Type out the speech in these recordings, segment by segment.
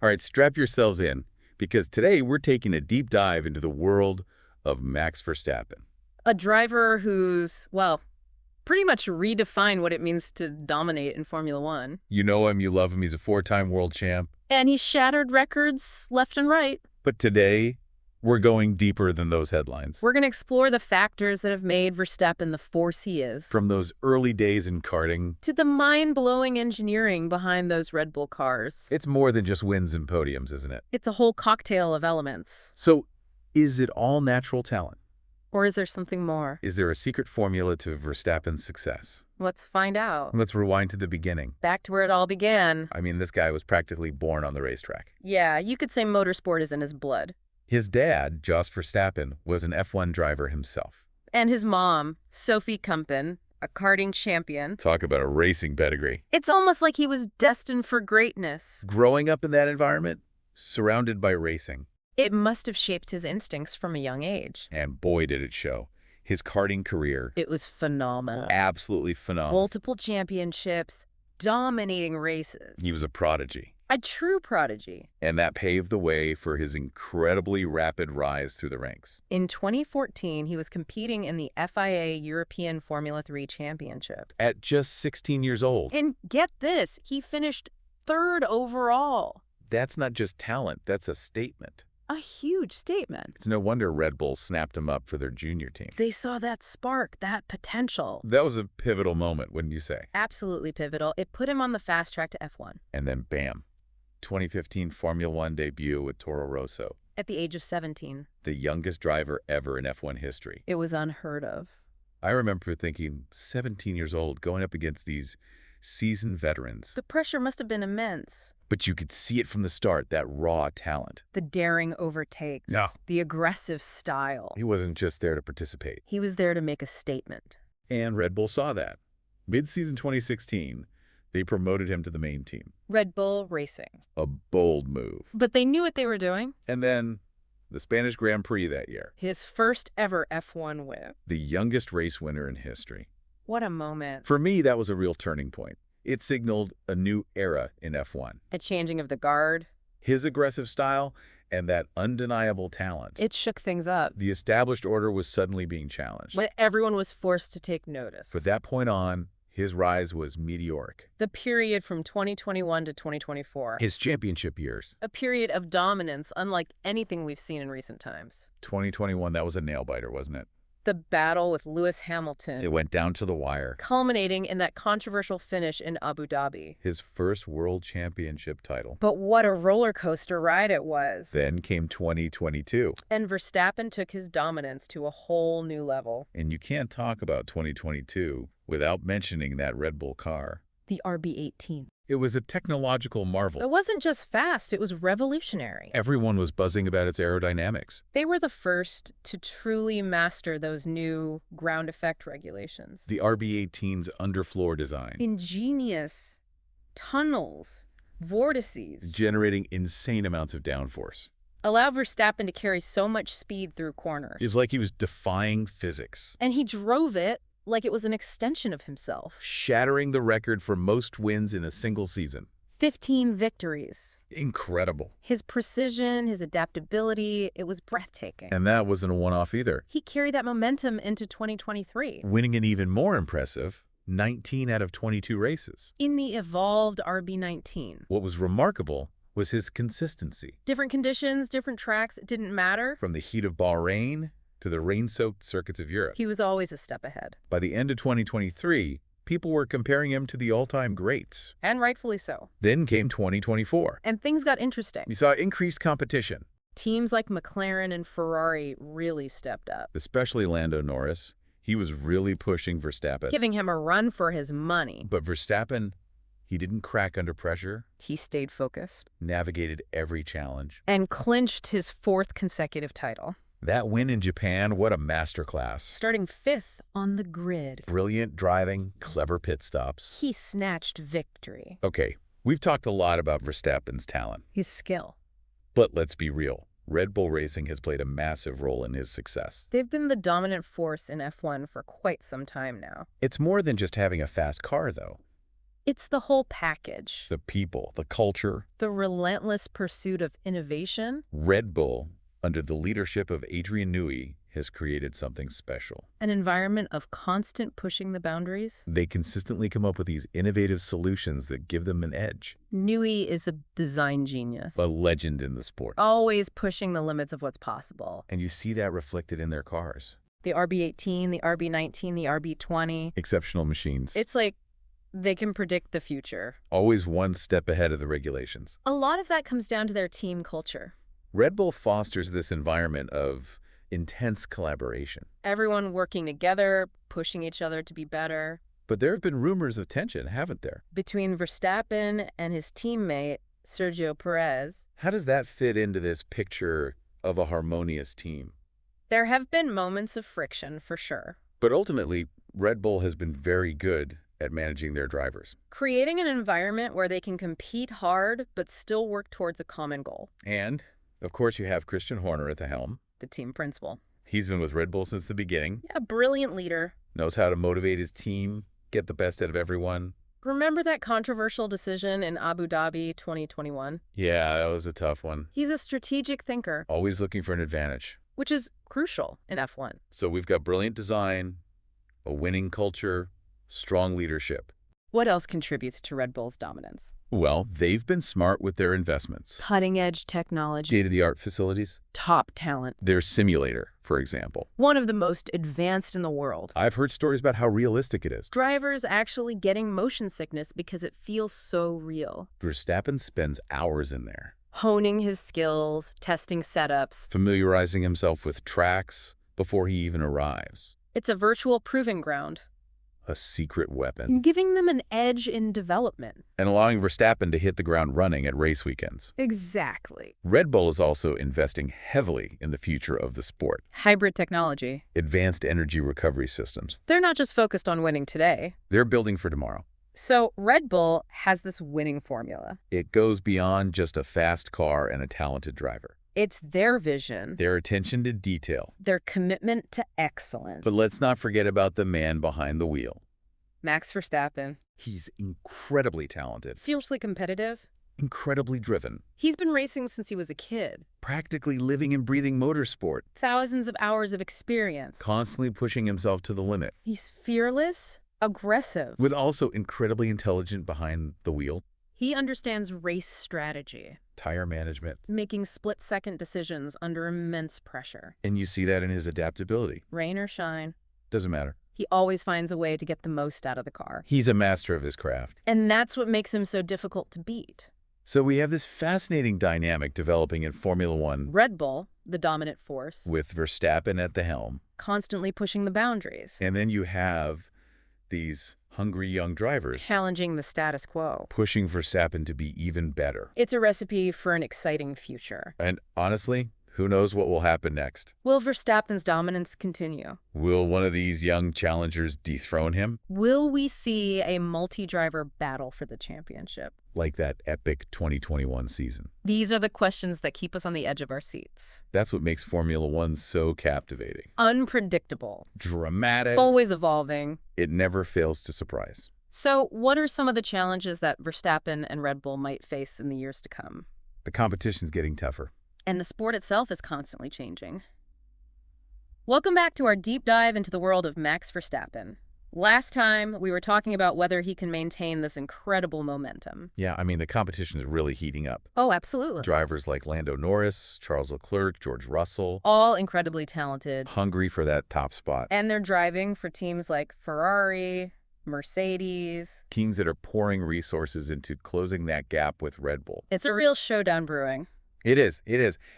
All right, strap yourselves in, because today we're taking a deep dive into the world of Max Verstappen. A driver who's, well, pretty much redefined what it means to dominate in Formula One. You know him, you love him, he's a four-time world champ. And he's shattered records left and right. But today, we're going deeper than those headlines. We're going to explore the factors that have made Verstappen the force he is, From those early days in karting, to the mind-blowing engineering behind those Red Bull cars. it's more than just wins and podiums, isn't it? It's a whole cocktail of elements. So, is it all natural talent? Or is there something more? Is there a secret formula to Verstappen's success? Let's find out. Let's rewind to the beginning. Back to where it all began. I mean, this guy was practically born on the racetrack. Yeah, you could say motorsport is in his blood. His dad, Jos Verstappen, was an F1 driver himself. And his mom, Sophie Kumpen, a karting champion. Talk about a racing pedigree. It's almost like he was destined for greatness. Growing up in that environment, surrounded by racing. It must have shaped his instincts from a young age. And boy, did it show. His karting career, It was phenomenal. absolutely phenomenal. Multiple championships, dominating races. He was a prodigy. A true prodigy. And that paved the way for his incredibly rapid rise through the ranks. In 2014, he was competing in the FIA European Formula 3 Championship. At just 16 years old. And get this, he finished third overall. That's not just talent, that's a statement. A huge statement. It's no wonder Red Bull snapped him up for their junior team. They saw that spark, that potential. That was a pivotal moment, wouldn't you say? Absolutely pivotal. It put him on the fast track to F1. And then bam, 2015 Formula One debut with Toro Rosso, At the age of 17. the youngest driver ever in F1 history. It was unheard of. I remember thinking, 17 years old, going up against these seasoned veterans. The pressure must have been immense. But you could see it from the start, that raw talent. The daring overtakes. No. The aggressive style. He wasn't just there to participate. He was there to make a statement. And Red Bull saw that. Mid-season 2016, they promoted him to the main team. Red Bull Racing. A bold move. But they knew what they were doing. And then the Spanish Grand Prix that year. His first ever F1 win. The youngest race winner in history. What a moment. For me, that was a real turning point. It signaled a new era in F1. A changing of the guard. His aggressive style and that undeniable talent. It shook things up. The established order was suddenly being challenged. When everyone was forced to take notice. From that point on, his rise was meteoric. The period from 2021 to 2024. His championship years. A period of dominance unlike anything we've seen in recent times. 2021, that was a nail-biter, wasn't it? The battle with Lewis Hamilton. It went down to the wire. Culminating in that controversial finish in Abu Dhabi. His first world championship title. But what a roller coaster ride it was. Then came 2022. And Verstappen took his dominance to a whole new level. And you can't talk about 2022 without mentioning that Red Bull car. The RB18. It was a technological marvel. It wasn't just fast, it was revolutionary. Everyone was buzzing about its aerodynamics. They were the first to truly master those new ground effect regulations. The RB18's underfloor design. Ingenious tunnels, vortices. Generating insane amounts of downforce. Allow Verstappen to carry so much speed through corners. It's like he was defying physics. And he drove it like it was an extension of himself. Shattering the record for most wins in a single season. 15 victories. Incredible. His precision, his adaptability, it was breathtaking. And that wasn't a one-off either. He carried that momentum into 2023. Winning an even more impressive 19 out of 22 races. In the evolved RB19. What was remarkable was his consistency. Different conditions, different tracks, it didn't matter. From the heat of Bahrain to the rain-soaked circuits of Europe. He was always a step ahead. By the end of 2023, people were comparing him to the all-time greats. And rightfully so. Then came 2024. And things got interesting. We saw increased competition. Teams like McLaren and Ferrari really stepped up. Especially Lando Norris. He was really pushing Verstappen. Giving him a run for his money. But Verstappen, he didn't crack under pressure. He stayed focused. Navigated every challenge. And clinched his fourth consecutive title. That win in Japan, what a masterclass. Starting 5th on the grid. Brilliant driving, clever pit stops. He snatched victory. Okay, we've talked a lot about Verstappen's talent. His skill. But let's be real. Red Bull Racing has played a massive role in his success. They've been the dominant force in F1 for quite some time now. It's more than just having a fast car, though. It's the whole package. The people, the culture. The relentless pursuit of innovation. Red Bull, under the leadership of Adrian Newey, has created something special. An environment of constant pushing the boundaries. They consistently come up with these innovative solutions that give them an edge. Newey is a design genius. A legend in the sport. Always pushing the limits of what's possible. And you see that reflected in their cars. The RB18, the RB19, the RB20. Exceptional machines. It's like they can predict the future. Always one step ahead of the regulations. A lot of that comes down to their team culture. Red Bull fosters this environment of intense collaboration. Everyone working together, pushing each other to be better. But there have been rumors of tension, haven't there? Between Verstappen and his teammate, Sergio Perez. How does that fit into this picture of a harmonious team? There have been moments of friction, for sure. But ultimately, Red Bull has been very good at managing their drivers. Creating an environment where they can compete hard, but still work towards a common goal. And, of course, you have Christian Horner at the helm. The team principal. He's been with Red Bull since the beginning. Yeah, brilliant leader. Knows how to motivate his team, get the best out of everyone. Remember that controversial decision in Abu Dhabi 2021? Yeah, that was a tough one. He's a strategic thinker, Always looking for an advantage. which is crucial in F1. So we've got brilliant design, a winning culture, strong leadership. What else contributes to Red Bull's dominance? Well, they've been smart with their investments. Cutting-edge technology, State-of-the-art facilities. top talent. Their simulator, for example. One of the most advanced in the world. I've heard stories about how realistic it is. Drivers actually getting motion sickness because it feels so real. Verstappen spends hours in there, Honing his skills, testing setups. familiarizing himself with tracks before he even arrives. It's a virtual proving ground, A secret weapon. giving them an edge in development. And allowing Verstappen to hit the ground running at race weekends. Exactly. Red Bull is also investing heavily in the future of the sport. Hybrid technology. Advanced energy recovery systems. They're not just focused on winning today. They're building for tomorrow. So Red Bull has this winning formula. It goes beyond just a fast car and a talented driver. It's their vision, Their attention to detail. their commitment to excellence. But let's not forget about the man behind the wheel. Max Verstappen. He's incredibly talented, Fiercely competitive. incredibly driven, He's been racing since he was a kid. practically living and breathing motorsport, Thousands of hours of experience. constantly pushing himself to the limit, He's fearless, aggressive. with also incredibly intelligent behind the wheel, He understands race strategy, tire management, making split-second decisions under immense pressure. and you see that in his adaptability. Rain or shine, Doesn't matter. he always finds a way to get the most out of the car. He's a master of his craft. And that's what makes him so difficult to beat. So we have this fascinating dynamic developing in Formula One Red Bull, the dominant force, with Verstappen at the helm. constantly pushing the boundaries, And then you have these hungry young drivers challenging the status quo. pushing Verstappen to be even better. It's a recipe for an exciting future. And honestly, who knows what will happen next? Will Verstappen's dominance continue? Will one of these young challengers dethrone him? Will we see a multi-driver battle for the championship? Like that epic 2021 season. These are the questions that keep us on the edge of our seats. That's what makes Formula One so captivating. Unpredictable. Dramatic. Always evolving. It never fails to surprise. So what are some of the challenges that Verstappen and Red Bull might face in the years to come? The competition's getting tougher. And the sport itself is constantly changing. Welcome back to our deep dive into the world of Max Verstappen. Last time, we were talking about whether he can maintain this incredible momentum. Yeah, I mean, the competition is really heating up. Oh, absolutely. Drivers like Lando Norris, Charles Leclerc, George Russell, All incredibly talented. hungry for that top spot. And they're driving for teams like Ferrari, Mercedes. Teams that are pouring resources into closing that gap with Red Bull. It's a real showdown brewing. It is.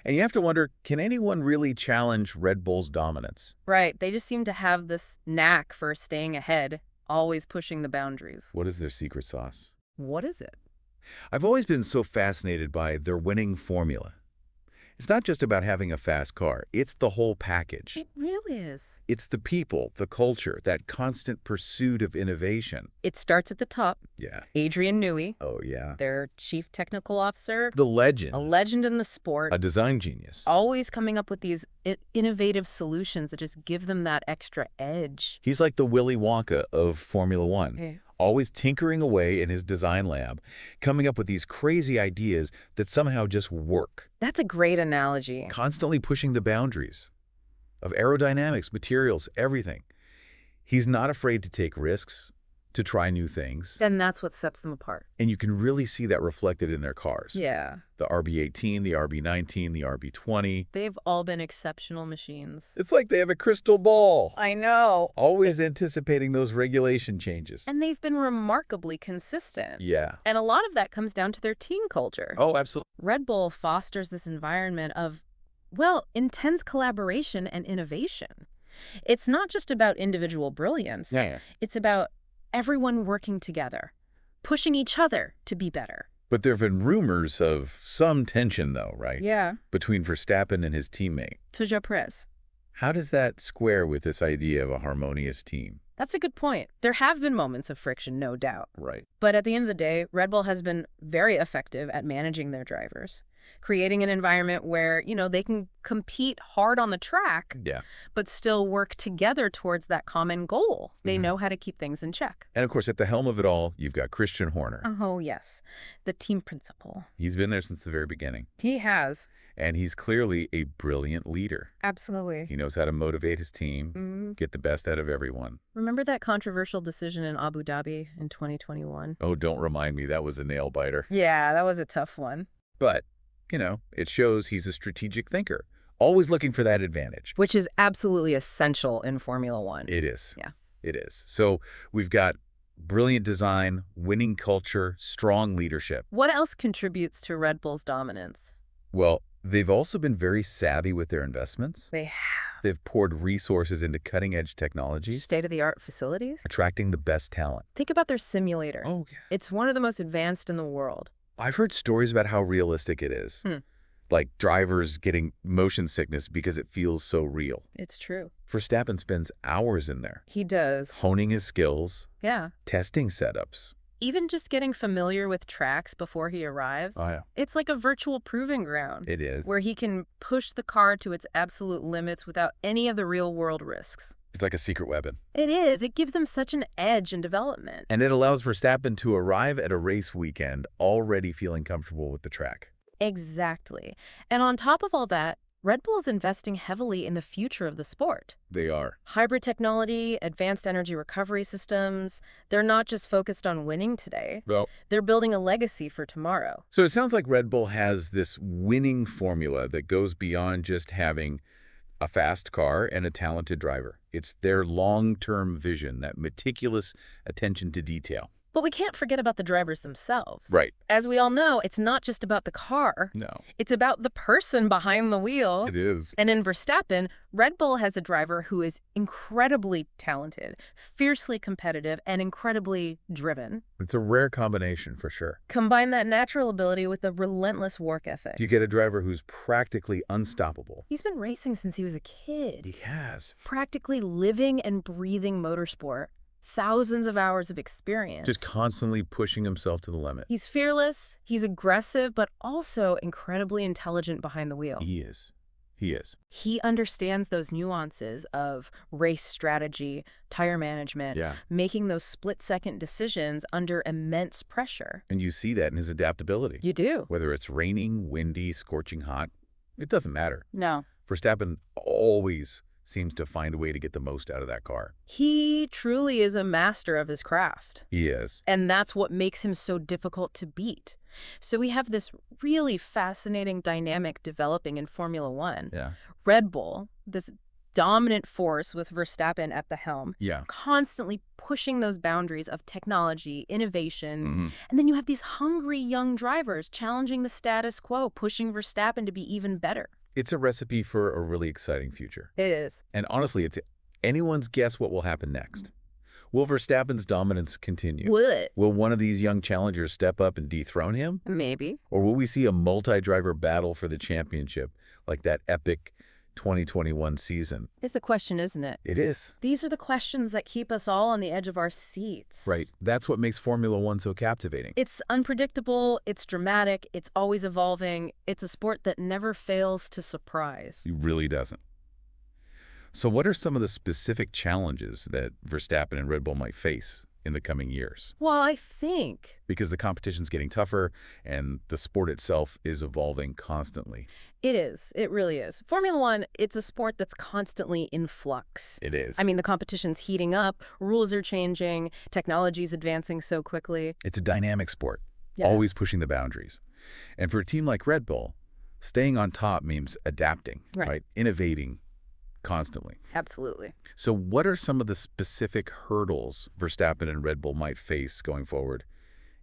And you have to wonder, can anyone really challenge Red Bull's dominance? Right. They just seem to have this knack for staying ahead, always pushing the boundaries. What is their secret sauce? What is it? I've always been so fascinated by their winning formula. It's not just about having a fast car. It's the whole package. It really is. It's the people, the culture, that constant pursuit of innovation. It starts at the top. Yeah. Adrian Newey, Oh, yeah. their chief technical officer, The legend. a legend in the sport, A design genius. always coming up with these innovative solutions that just give them that extra edge. He's like the Willy Wonka of Formula One. always tinkering away in his design lab, coming up with these crazy ideas that somehow just work, That's a great analogy. constantly pushing the boundaries of aerodynamics, materials, everything. He's not afraid to take risks, to try new things, And that's what sets them apart. and you can really see that reflected in their cars. Yeah. The RB18, the RB19, the RB20. They've all been exceptional machines. It's like they have a crystal ball, I know. always anticipating those regulation changes. And they've been remarkably consistent. Yeah. And a lot of that comes down to their team culture. Oh, absolutely. Red Bull fosters this environment of, well, intense collaboration and innovation. It's not just about individual brilliance. Yeah. It's about everyone working together, pushing each other to be better. But there have been rumors of some tension, though, right? Yeah. Between Verstappen and his teammate. Sergio Perez. How does that square with this idea of a harmonious team? That's a good point. There have been moments of friction, no doubt. Right. But at the end of the day, Red Bull has been very effective at managing their drivers, creating an environment where, they can compete hard on the track, Yeah. but still work together towards that common goal. They know how to keep things in check. And of course, at the helm of it all, you've got Christian Horner. Oh, yes. The team principle. He's been there since the very beginning. He has. And he's clearly a brilliant leader. Absolutely. He knows how to motivate his team, get the best out of everyone. Remember that controversial decision in Abu Dhabi in 2021? Oh, don't remind me. That was a nail biter. Yeah, that was a tough one. But, it shows he's a strategic thinker, always looking for that advantage. Which is absolutely essential in Formula One. It is. Yeah. It is. So we've got brilliant design, winning culture, strong leadership. What else contributes to Red Bull's dominance? Well, they've also been very savvy with their investments. They have They've poured resources into cutting-edge technologies, state-of-the-art facilities. attracting the best talent. Think about their simulator. Oh, yeah. It's one of the most advanced in the world. I've heard stories about how realistic it is. Like drivers getting motion sickness because it feels so real. It's true. Verstappen spends hours in there, He does. honing his skills, Yeah. testing setups. Even just getting familiar with tracks before he arrives, Oh, yeah. it's like a virtual proving ground It is. where he can push the car to its absolute limits without any of the real-world risks. It's like a secret weapon. It is. It gives them such an edge in development. And it allows Verstappen to arrive at a race weekend already feeling comfortable with the track. Exactly. And on top of all that, Red Bull is investing heavily in the future of the sport. They are. Hybrid technology, advanced energy recovery systems, they're not just focused on winning today. Well, They're building a legacy for tomorrow. so it sounds like Red Bull has this winning formula that goes beyond just having a fast car and a talented driver. It's their long-term vision, that meticulous attention to detail. But we can't forget about the drivers themselves. Right. As we all know, it's not just about the car. No, It's about the person behind the wheel. it is. And in Verstappen, Red Bull has a driver who is incredibly talented, fiercely competitive, and incredibly driven. It's a rare combination for sure. Combine that natural ability with a relentless work ethic. You get a driver who's practically unstoppable. He's been racing since he was a kid, He has. practically living and breathing motorsport. Thousands of hours of experience. Just constantly pushing himself to the limit. He's fearless, he's aggressive, but also incredibly intelligent behind the wheel. He is. He is. He understands those nuances of race strategy, tire management, Yeah. making those split-second decisions under immense pressure. And you see that in his adaptability. You do. Whether it's raining, windy, scorching hot, it doesn't matter. No. Verstappen always seems to find a way to get the most out of that car. He truly is a master of his craft. He is. And that's what makes him so difficult to beat. So we have this really fascinating dynamic developing in Formula One. Yeah. Red Bull, this dominant force with Verstappen at the helm, Yeah. constantly pushing those boundaries of technology, innovation. Mm-hmm. And then you have these hungry young drivers challenging the status quo, pushing Verstappen to be even better. It's a recipe for a really exciting future. It is. And honestly, it's anyone's guess what will happen next. Will Verstappen's dominance continue? Would. Will one of these young challengers step up and dethrone him? Maybe. Or will we see a multi-driver battle for the championship like that epic 2021 season? It's the question, isn't it? It is. These are the questions that keep us all on the edge of our seats. Right. That's what makes Formula One so captivating. It's unpredictable, it's dramatic, it's always evolving. It's a sport that never fails to surprise. It really doesn't. So what are some of the specific challenges that Verstappen and Red Bull might face in the coming years? Well, I think Because the competition's getting tougher and the sport itself is evolving constantly. it is. It really is. Formula One, it's a sport that's constantly in flux. It I is. mean, the competition's heating up, rules are changing, technology's advancing so quickly. It's a dynamic sport, Yeah. always pushing the boundaries. And for a team like Red Bull, staying on top means adapting, right? Innovating constantly. Absolutely. So what are some of the specific hurdles Verstappen and Red Bull might face going forward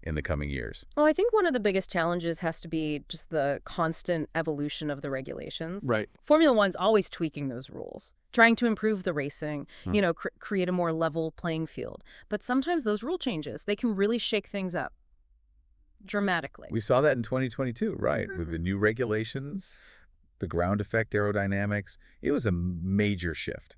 in the coming years? Well, I think one of the biggest challenges has to be just the constant evolution of the regulations. Right. Formula One's always tweaking those rules, trying to improve the racing, Hmm. create a more level playing field. But sometimes those rule changes, they can really shake things up dramatically. We saw that in 2022, right? With the new regulations, the ground effect aerodynamics, it was a major shift.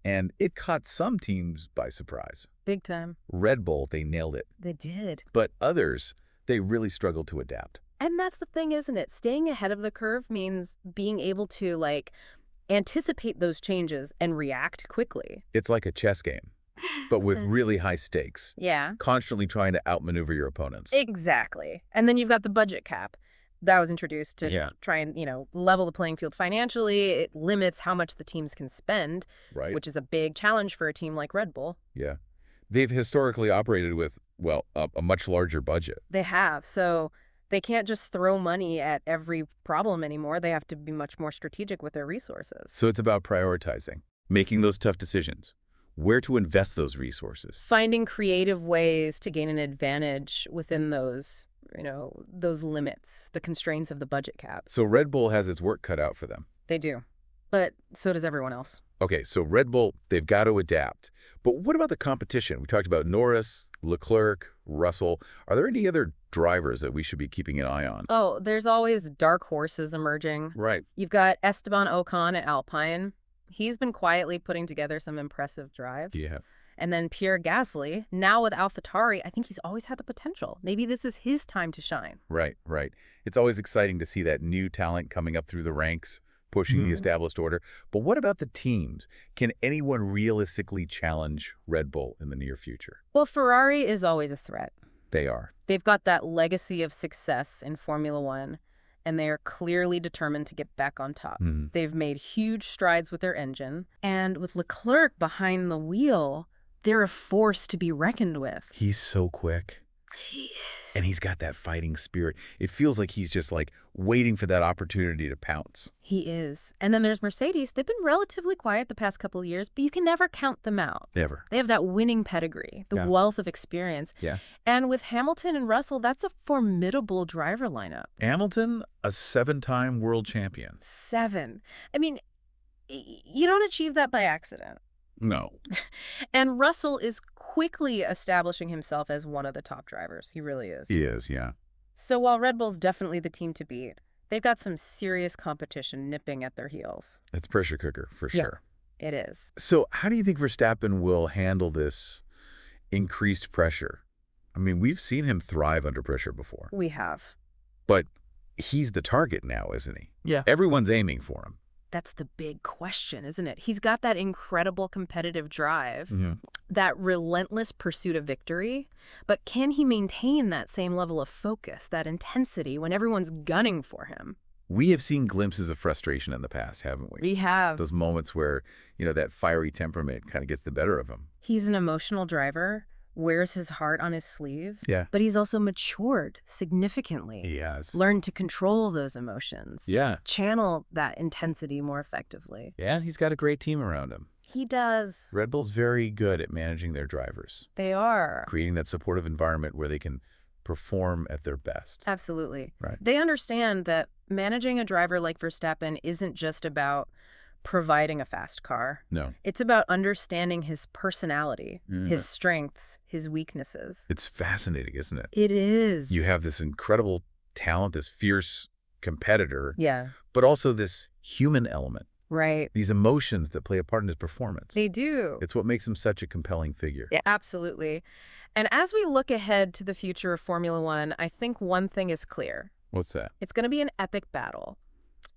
And it caught some teams by surprise. Big time. Red Bull, they nailed it. They did. But others, they really struggled to adapt. And that's the thing, isn't it? Staying ahead of the curve means being able to, anticipate those changes and react quickly. It's like a chess game, but with really high stakes, Yeah. constantly trying to outmaneuver your opponents. Exactly. And then you've got the budget cap that was introduced to Yeah. try and, level the playing field financially. It limits how much the teams can spend, Right? which is a big challenge for a team like Red Bull. Yeah. They've historically operated with, well, a much larger budget. They have. So they can't just throw money at every problem anymore. They have to be much more strategic with their resources. So it's about prioritizing, making those tough decisions, where to invest those resources. Finding creative ways to gain an advantage within those limits, the constraints of the budget cap. So Red Bull has its work cut out for them. They do. But so does everyone else. Okay, so Red Bull, they've got to adapt. But what about the competition? We talked about Norris, Leclerc, Russell. Are there any other drivers that we should be keeping an eye on? Oh, there's always dark horses emerging. Right. You've got Esteban Ocon at Alpine. He's been quietly putting together some impressive drives. Yeah. And then Pierre Gasly, now with AlphaTauri, I think he's always had the potential. Maybe this is his time to shine. Right. It's always exciting to see that new talent coming up through the ranks, pushing the established order. But what about the teams? Can anyone realistically challenge Red Bull in the near future? Well, Ferrari is always a threat. They are. They've got that legacy of success in Formula One, and they are clearly determined to get back on top. Mhm. They've made huge strides with their engine, and with Leclerc behind the wheel, they're a force to be reckoned with. He's so quick. He is. And he's got that fighting spirit. It feels like he's just waiting for that opportunity to pounce. He is. And then there's Mercedes. They've been relatively quiet the past couple of years, but you can never count them out. Never. They have that winning pedigree, the Yeah. wealth of experience. Yeah. And with Hamilton and Russell, that's a formidable driver lineup. Hamilton, a 7-time world champion. 7. I mean, you don't achieve that by accident. No. And Russell is quickly establishing himself as one of the top drivers. He really is. He is, yeah. So while Red Bull's definitely the team to beat, they've got some serious competition nipping at their heels. It's pressure cooker, for Yeah. sure. It is. So how do you think Verstappen will handle this increased pressure? I mean, we've seen him thrive under pressure before. We have. But he's the target now, isn't he? Yeah. Everyone's aiming for him. That's the big question, isn't it? He's got that incredible competitive drive, Mm-hmm. that relentless pursuit of victory, but can he maintain that same level of focus, that intensity when everyone's gunning for him? We have seen glimpses of frustration in the past, haven't we? We have. Those moments where, that fiery temperament kind of gets the better of him. He's an emotional driver, wears his heart on his sleeve, Yeah. but he's also matured significantly. He has. Learned to control those emotions. Yeah. Channel that intensity more effectively. Yeah, he's got a great team around him. He does. Red Bull's very good at managing their drivers, They are. creating that supportive environment where they can perform at their best. Absolutely. Right. They understand that managing a driver like Verstappen isn't just about providing a fast car. No. It's about understanding his personality, Mhm. his strengths, his weaknesses. It's fascinating, isn't it? It is. You have this incredible talent, this fierce competitor, Yeah, but also this human element, right. these emotions that play a part in his performance. They do. It's what makes him such a compelling figure. Yeah, absolutely. And as we look ahead to the future of Formula One, I think one thing is clear. What's that? It's going to be an epic battle.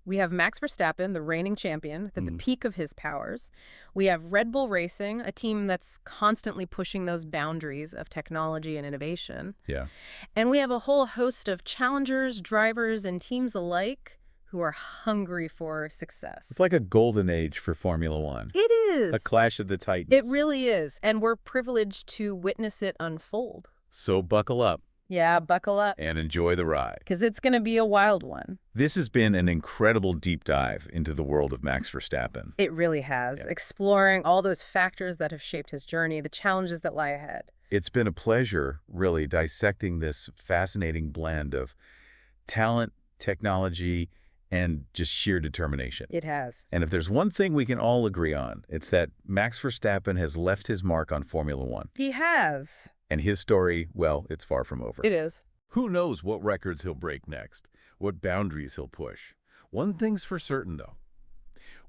We have Max Verstappen, the reigning champion, at the Mm, peak of his powers. We have Red Bull Racing, a team that's constantly pushing those boundaries of technology and innovation. yeah. And we have a whole host of challengers, drivers, and teams alike who are hungry for success. It's like a golden age for Formula One. It A is. clash of the It titans. really is. And we're privileged to witness it unfold. So buckle up Yeah, buckle up, and enjoy the ride. because it's going to be a wild one. This has been an incredible deep dive into the world of Max Verstappen. It really has. Yeah. Exploring all those factors that have shaped his journey, the challenges that lie ahead. It's been a pleasure, really, dissecting this fascinating blend of talent, technology, and just sheer determination. It has. And if there's one thing we can all agree on, it's that Max Verstappen has left his mark on Formula One. He has. And his story, well, it's far from over. It is. Who knows what records he'll break next, what boundaries he'll push. One thing's for certain, though.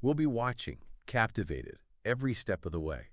We'll be watching, captivated, every step of the way.